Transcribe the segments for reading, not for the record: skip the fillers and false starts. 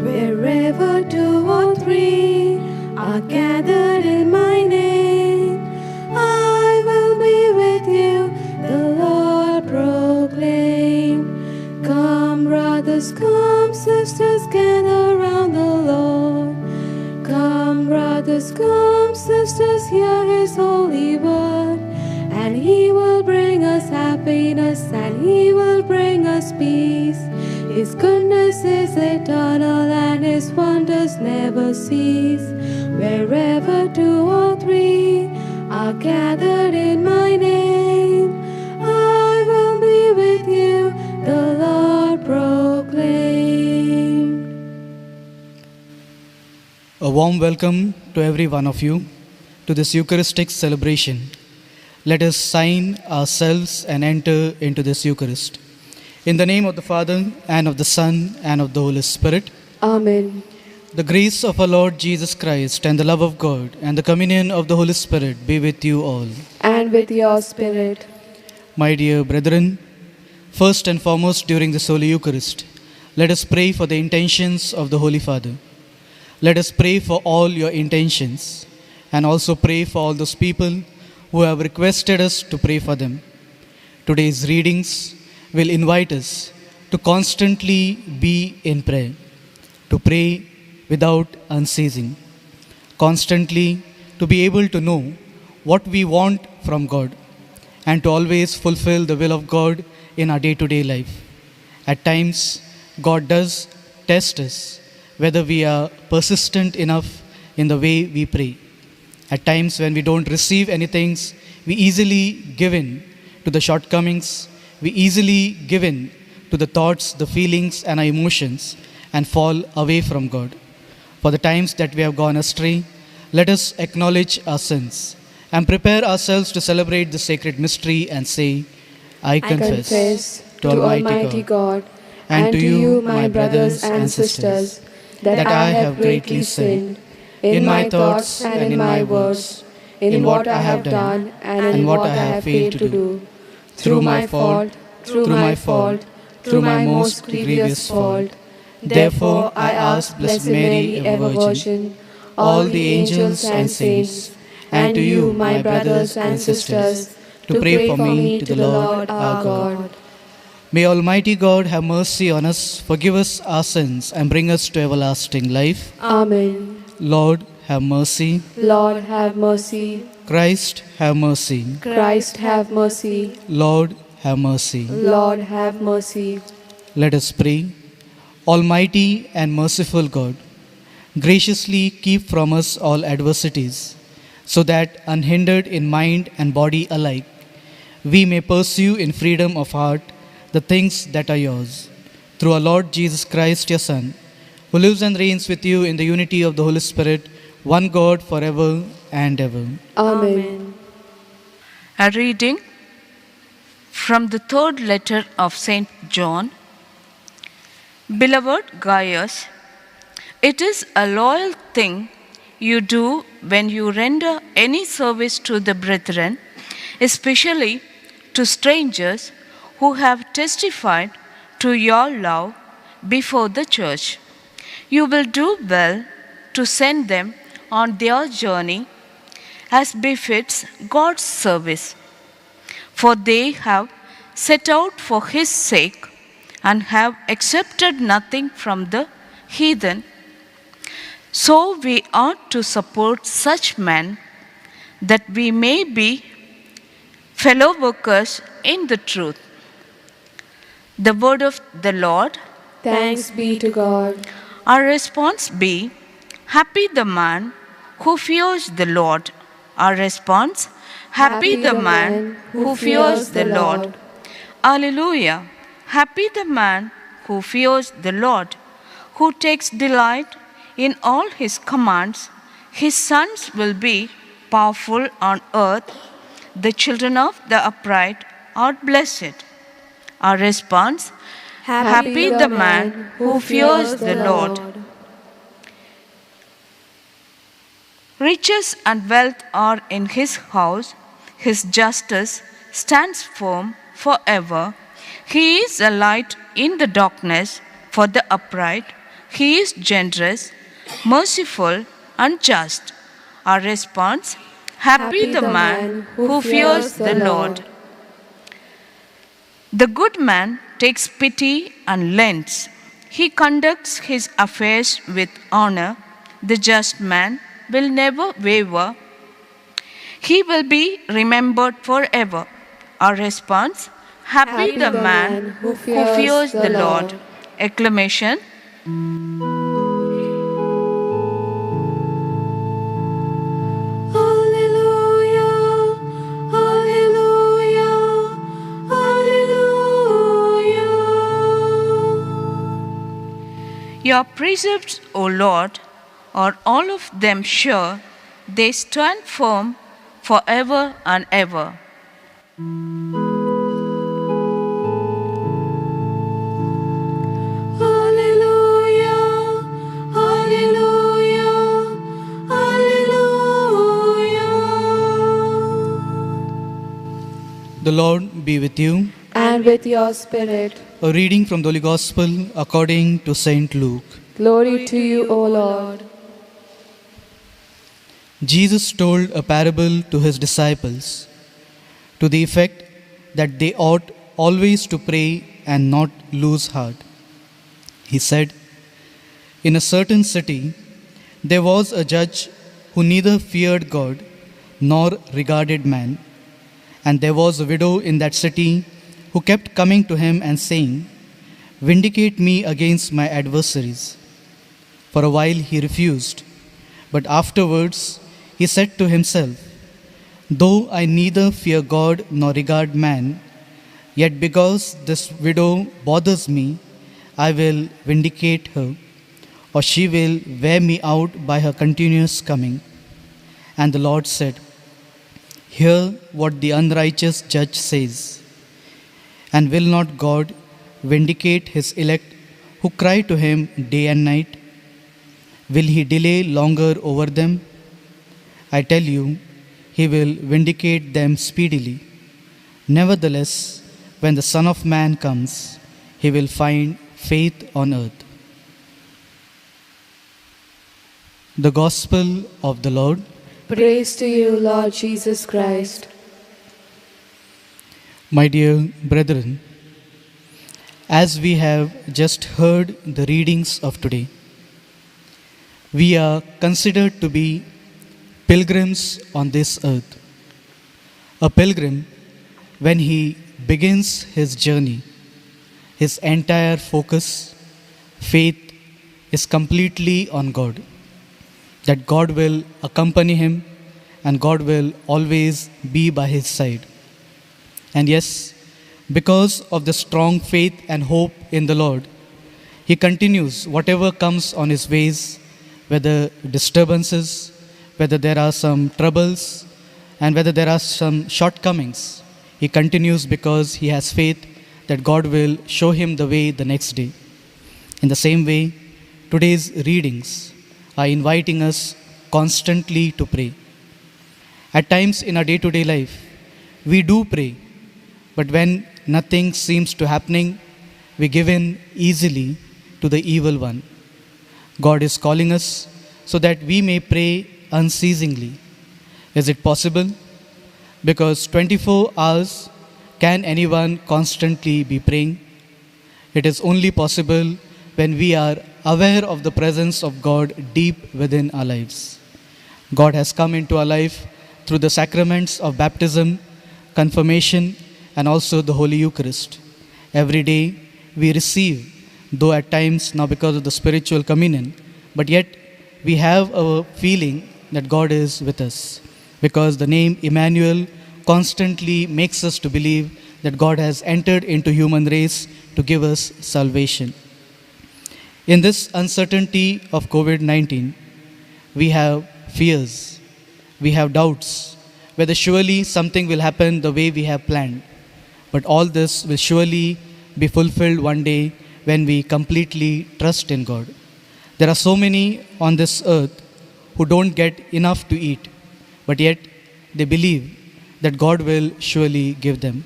Wherever two or three are gathered in my name, I will be with you, the Lord proclaimed. Come, brothers, come, sisters, gather round the Lord. Come, brothers, come, sisters, hear His holy word. And He will bring us happiness, and He will bring us peace. His goodness is eternal, and His wonders never cease. Wherever two or three are gathered in my name, I will be with you, the Lord proclaimed. A warm welcome to every one of you to this Eucharistic celebration. Let us sign ourselves and enter into this Eucharist. In the name of the Father, and of the Son, and of the Holy Spirit. Amen. The grace of our Lord Jesus Christ, and the love of God, and the communion of the Holy Spirit be with you all. And with your spirit. My dear brethren, first and foremost during this Holy Eucharist, let us pray for the intentions of the Holy Father. Let us pray for all your intentions, and also pray for all those people who have requested us to pray for them. Today's readings will invite us to constantly be in prayer, to pray without unceasing, constantly to be able to know what we want from God, and to always fulfill the will of God in our day-to-day life. At times, God does test us whether we are persistent enough in the way we pray. At times when we don't receive anything, we easily give in to the shortcomings, we easily give in to the thoughts, the feelings and our emotions, and fall away from God. For the times that we have gone astray, let us acknowledge our sins and prepare ourselves to celebrate the sacred mystery and say, I confess to Almighty God and to you, my brothers and sisters, that I have greatly sinned in my thoughts and in my words, in what I have done and in what I have failed to do, through my fault, through my most grievous fault. Therefore I ask Blessed Mary, ever Virgin, all the angels and saints, and to you, my brothers and sisters, to pray for me to the Lord our God. May Almighty God have mercy on us, forgive us our sins, and bring us to everlasting life. Amen. Lord, have mercy. Lord, have mercy. Christ, have mercy. Christ, have mercy. Lord, have mercy. Lord, have mercy. Let us pray. Almighty and merciful God, graciously keep from us all adversities, so that, unhindered in mind and body alike, we may pursue in freedom of heart the things that are yours. Through our Lord Jesus Christ, your Son, who lives and reigns with you in the unity of the Holy Spirit, one God forever and ever. Amen. A reading from the third letter of St. John. Beloved Gaius, it is a loyal thing you do when you render any service to the brethren, especially to strangers who have testified to your love before the church. You will do well to send them on their journey as befits God's service, for they have set out for His sake and have accepted nothing from the heathen. So we ought to support such men, that we may be fellow workers in the truth. The word of the Lord. Thanks be to God. Our response be, Happy the man who fears the Lord. Our response, Happy the man who fears the Lord. Alleluia. Happy the man who fears the Lord, who takes delight in all His commands. His sons will be powerful on earth. The children of the upright are blessed. Our response, Happy the man who fears the Lord. Riches and wealth are in his house. His justice stands firm forever. He is a light in the darkness for the upright. He is generous, merciful, and just. Our response: Happy the man who fears the Lord. The good man takes pity and lends. He conducts his affairs with honor. The just man will never waver. He will be remembered forever. Our response: Happy the man who fears the Lord. Acclamation. Hallelujah, hallelujah, hallelujah. Your precepts, O Lord, are all of them sure. They stand firm forever and ever. Hallelujah, hallelujah, hallelujah. The Lord be with you. And with your spirit. A reading from the Holy Gospel according to Saint Luke. Glory to you, O Lord. Jesus told a parable to his disciples to the effect that they ought always to pray and not lose heart. He said, in a certain city there was a judge who neither feared God nor regarded man. And there was a widow in that city who kept coming to him and saying, Vindicate me against my adversaries. For a while he refused, but afterwards he said to himself, Though I neither fear God nor regard man, yet because this widow bothers me, I will vindicate her, or she will wear me out by her continuous coming. And the Lord said, Hear what the unrighteous judge says. And will not God vindicate his elect who cry to him day and night? Will he delay longer over them? I tell you, he will vindicate them speedily. Nevertheless, when the Son of Man comes, he will find faith on earth. The Gospel of the Lord. Praise to you, Lord Jesus Christ. My dear brethren, as we have just heard the readings of today, we are considered to be pilgrims on this earth. A pilgrim, when he begins his journey, his entire focus, faith is completely on God. That God will accompany him and God will always be by his side. And yes, because of the strong faith and hope in the Lord, he continues whatever comes on his ways, whether disturbances, whether there are some troubles, and whether there are some shortcomings. He continues because he has faith that God will show him the way the next day. In the same way, today's readings are inviting us constantly to pray. At times in our day-to-day life, we do pray, but when nothing seems to happening, we give in easily to the evil one. God is calling us so that we may pray unceasingly. Is it possible? Because 24 hours, can anyone constantly be praying? It is only possible when we are aware of the presence of God deep within our lives. God has come into our life through the sacraments of baptism, confirmation, and also the Holy Eucharist. Every day we receive, though at times now because of the spiritual communion, but yet we have a feeling that God is with us, because the name Emmanuel constantly makes us to believe that God has entered into human race to give us salvation. In this uncertainty of COVID-19, we have fears, we have doubts, whether surely something will happen the way we have planned. But all this will surely be fulfilled one day when we completely trust in God. There are so many on this earth who don't get enough to eat, but yet they believe that God will surely give them.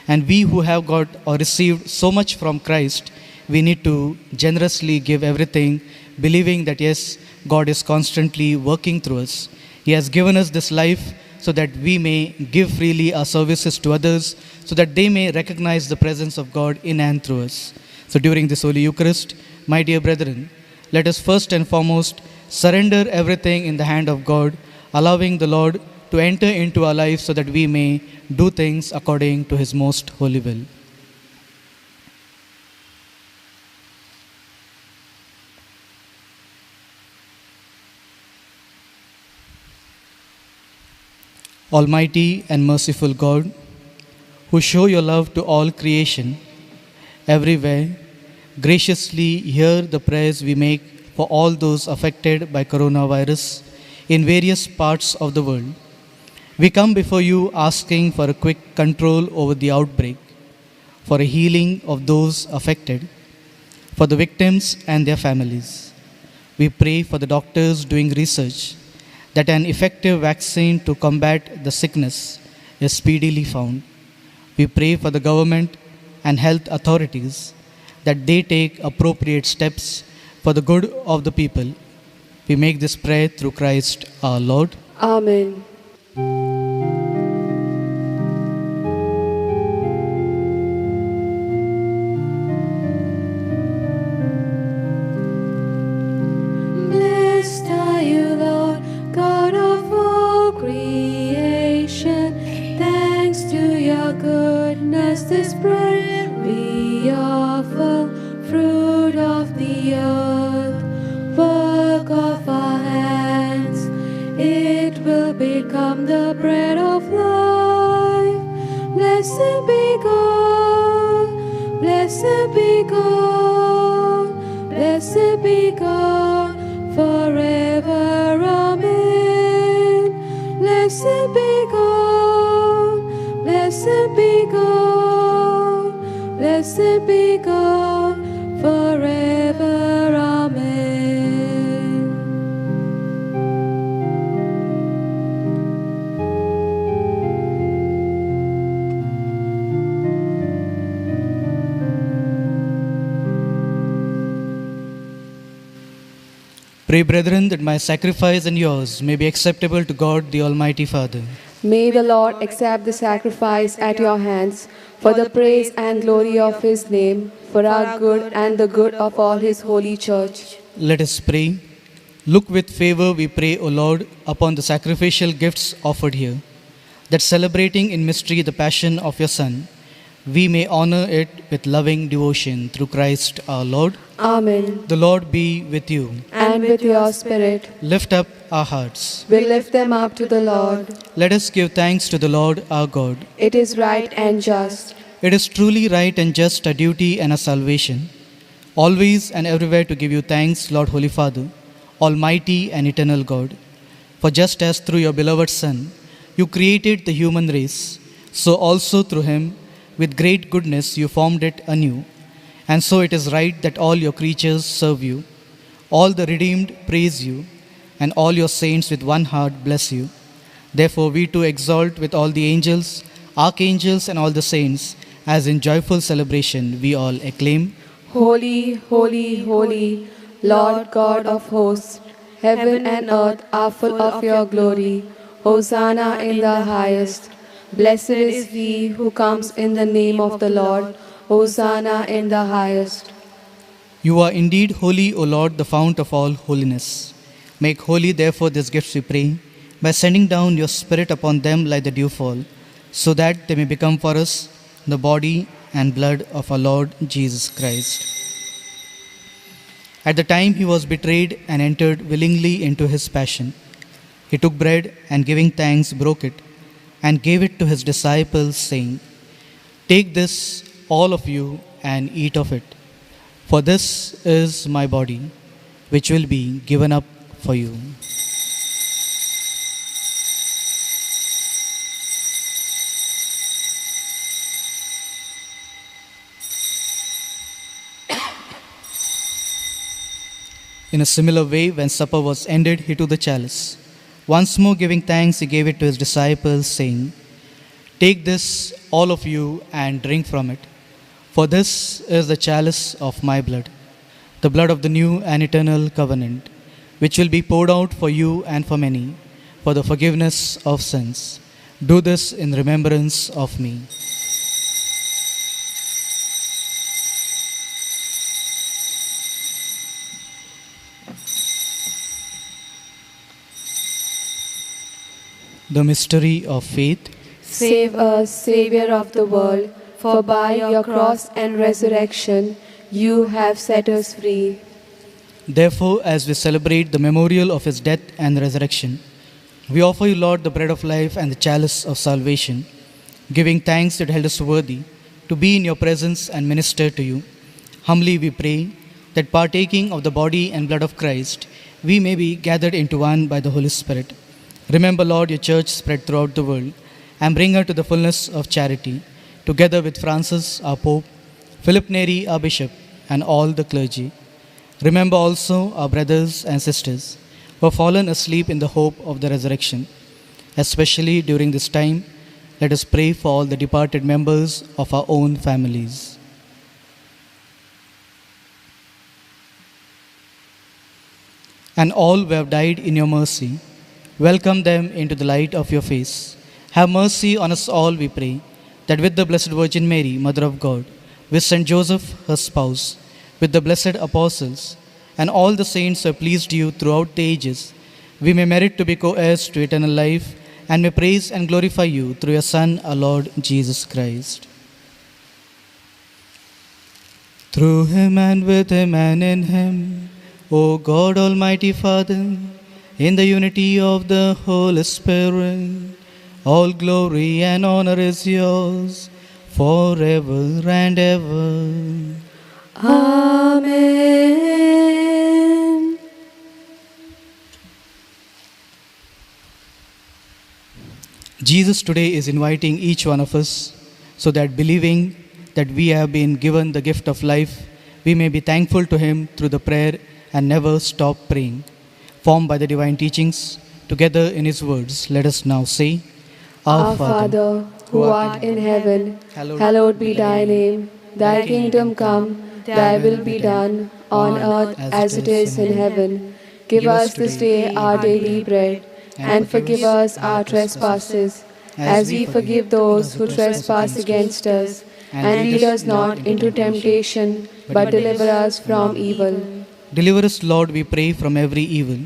And we who have got or received so much from Christ, we need to generously give everything, believing that yes, God is constantly working through us. He has given us this life so that we may give freely our services to others, so that they may recognize the presence of God in and through us. So during this Holy Eucharist, my dear brethren, let us first and foremost surrender everything in the hand of God, allowing the Lord to enter into our lives so that we may do things according to His most holy will. Almighty and merciful God, who show your love to all creation everywhere, graciously hear the prayers we make for all those affected by coronavirus in various parts of the world. We come before you asking for a quick control over the outbreak, for a healing of those affected, for the victims and their families. We pray for the doctors doing research that an effective vaccine to combat the sickness is speedily found. We pray for the government and health authorities that they take appropriate steps for the good of the people. We make this prayer through Christ our Lord. Amen. Blessed are you, Lord, God of all creation. Thanks to your goodness, this bread we offer, fruit of the earth, work of our hands. It will become the bread of life. Blessed be God, blessed be God, blessed be God forever. Amen. Blessed be God, blessed be God, blessed be God forever. Amen. Pray, brethren, that my sacrifice and yours may be acceptable to God, the Almighty Father. May the Lord accept the sacrifice at your hands for the praise and glory of His name, for our good and the good of all His holy church. Let us pray. Look with favor, we pray, O Lord, upon the sacrificial gifts offered here, that celebrating in mystery the passion of your Son, we may honor it with loving devotion through Christ our Lord. Amen. The Lord be with you. And with your spirit, Lift up our hearts. we lift them up to the Lord. Let us give thanks to the Lord our God. It is right and just. It is truly right and just, a duty and a salvation, always and everywhere to give you thanks, Lord Holy Father, Almighty and eternal God. For just as through your beloved Son you created the human race, so also through him with great goodness you formed it anew. And so it is right that all your creatures serve you, all the redeemed praise you, and all your saints with one heart bless you. Therefore we too exalt with all the angels, archangels, and all the saints, as in joyful celebration we all acclaim. Holy, holy, holy, Lord God of hosts, heaven and earth are full of your glory. Hosanna in the highest. Blessed is he who comes in the name of the Lord. Hosanna in the highest. You are indeed holy, O Lord, the fount of all holiness. Make holy, therefore, these gifts, we pray, by sending down your Spirit upon them like the dewfall, so that they may become for us the body and blood of our Lord Jesus Christ. At the time he was betrayed and entered willingly into his passion, he took bread and giving thanks broke it and gave it to his disciples, saying, "Take this, all of you, and eat of it, for this is my body, which will be given up for you." In a similar way, when supper was ended, he took the chalice. Once more giving thanks, he gave it to his disciples, saying, Take this, all of you, and drink from it. For this is the chalice of my blood, the blood of the new and eternal covenant, which will be poured out for you and for many, for the forgiveness of sins. Do this in remembrance of me. The mystery of faith. Save us, Savior of the world, for by your cross and resurrection you have set us free. Therefore, as we celebrate the memorial of his death and resurrection, we offer you, Lord, the bread of life and the chalice of salvation, giving thanks that held us worthy to be in your presence and minister to you. Humbly we pray that partaking of the body and blood of Christ, we may be gathered into one by the Holy Spirit. Remember, Lord, your church spread throughout the world, and bring her to the fullness of charity, together with Francis, our Pope, Philip Neri, our Bishop, and all the clergy. Remember also our brothers and sisters who have fallen asleep in the hope of the resurrection. Especially during this time, let us pray for all the departed members of our own families. And all who have died in your mercy, welcome them into the light of your face. Have mercy on us all, we pray, that with the Blessed Virgin Mary, Mother of God, with Saint Joseph, her spouse, with the blessed apostles, and all the saints who have pleased you throughout the ages, we may merit to be co-heirs to eternal life, and may praise and glorify you through your Son, our Lord Jesus Christ. Through him and with him and in him, O God, Almighty Father, in the unity of the Holy Spirit, all glory and honor is yours forever and ever. Amen. Jesus today is inviting each one of us so that believing that we have been given the gift of life, we may be thankful to him through the prayer and never stop praying. Formed by the divine teachings, together in his words, let us now say, Our Father, who art in heaven, hallowed be thy name. Thy kingdom come, thy will be done, on earth as it is in heaven. Give us this day our daily bread, and forgive us our trespasses, as we forgive those who trespass against us. And lead us not into temptation, but deliver us from evil. Deliver us, Lord, we pray, from every evil.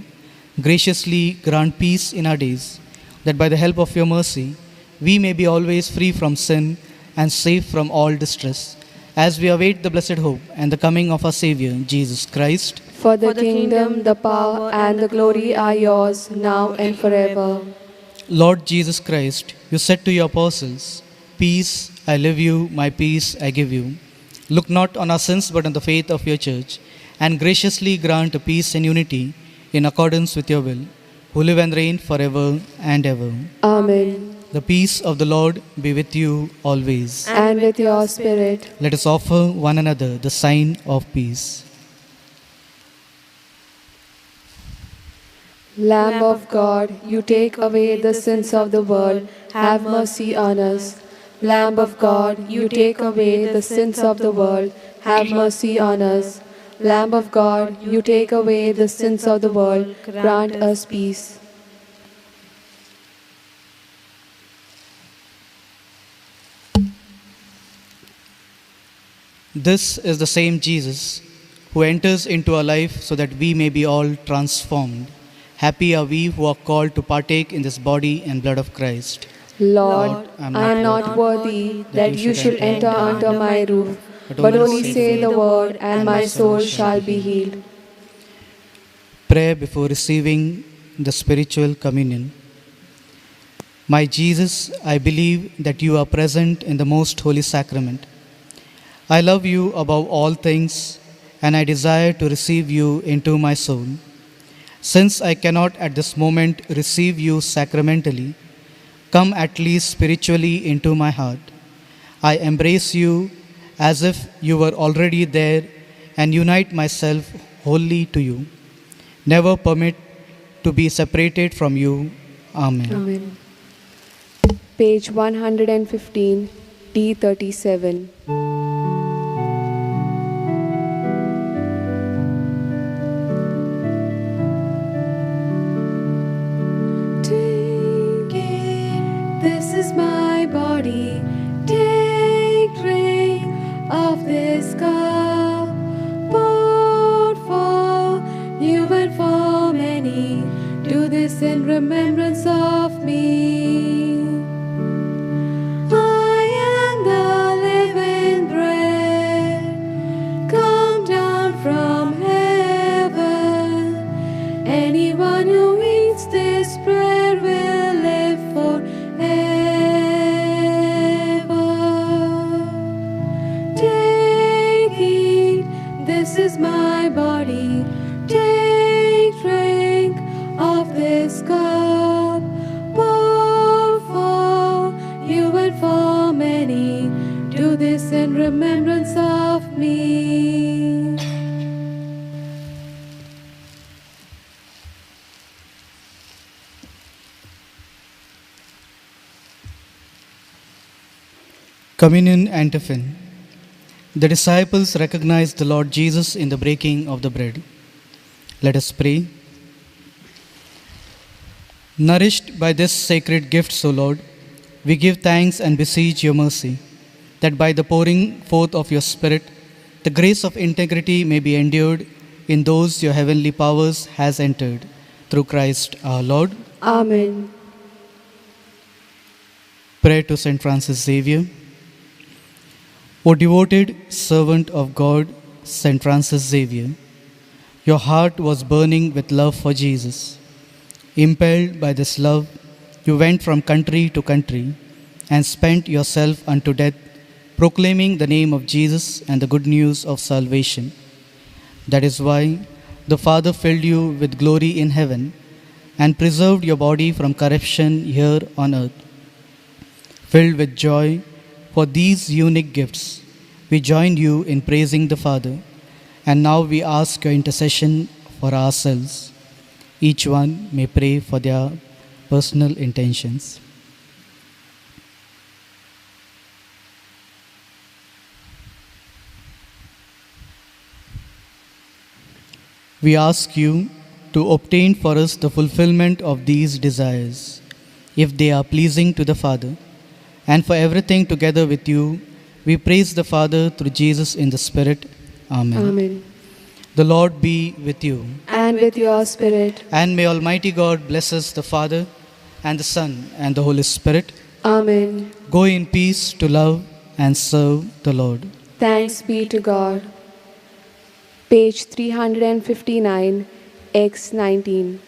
Graciously grant peace in our days, that by the help of your mercy, we may be always free from sin and safe from all distress, as we await the blessed hope and the coming of our Saviour, Jesus Christ. For the kingdom, the power, and the glory are yours, now and forever. Lord Jesus Christ, you said to your apostles, Peace I leave you, my peace I give you. Look not on our sins, but on the faith of your church, and graciously grant peace and unity in accordance with your will, who live and reign forever and ever. Amen. The peace of the Lord be with you always. And with your spirit. Let us offer one another the sign of peace. Lamb of God, you take away the sins of the world, have mercy on us. Lamb of God, you take away the sins of the world, have mercy on us. Lamb of God, you take away the sins of the world, grant us peace. This is the same Jesus who enters into our life so that we may be all transformed. Happy are we who are called to partake in this body and blood of Christ. Lord, I am not worthy that you should enter under my roof, but only say the word, and my soul shall be healed. Prayer before receiving the spiritual communion. My Jesus, I believe that you are present in the most holy sacrament. I love you above all things, and I desire to receive you into my soul. Since I cannot at this moment receive you sacramentally, come at least spiritually into my heart. I embrace you as if you were already there and unite myself wholly to you. Never permit to be separated from you. Amen. Amen. Page 115, D37. Take it, this is my body. Take drink of this cup, poured for you and for many. Do this in remembrance of me. I am the living bread, come down from heaven. Anyone who eats this bread will live forever. Take, eat, this is my body. Take, drink of this cup, pour for you and for many. Do this in remembrance of me. Communion Antiphon. The disciples recognized the Lord Jesus in the breaking of the bread. Let us pray. Nourished by this sacred gift, O Lord, we give thanks and beseech your mercy, that by the pouring forth of your Spirit, the grace of integrity may be endured in those your heavenly powers has entered, through Christ our Lord. Amen. Prayer to Saint Francis Xavier. O devoted servant of God, Saint Francis Xavier, your heart was burning with love for Jesus. Impelled by this love, you went from country to country and spent yourself unto death, proclaiming the name of Jesus and the good news of salvation. That is why the Father filled you with glory in heaven and preserved your body from corruption here on earth. Filled with joy for these unique gifts, we join you in praising the Father, and now we ask your intercession for ourselves. Each one may pray for their personal intentions. We ask you to obtain for us the fulfillment of these desires, if they are pleasing to the Father, and for everything together with you, we praise the Father through Jesus in the Spirit. Amen. Amen. The Lord be with you. And with your spirit. And may Almighty God bless us, the Father, and the Son, and the Holy Spirit. Amen. Go in peace to love and serve the Lord. Thanks be to God. Page 359, X19.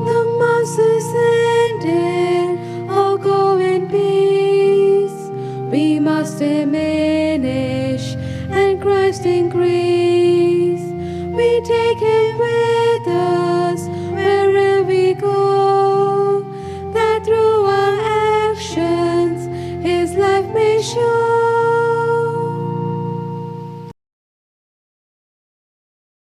The Mass is ended, oh go in peace. We must diminish and Christ increase. We take him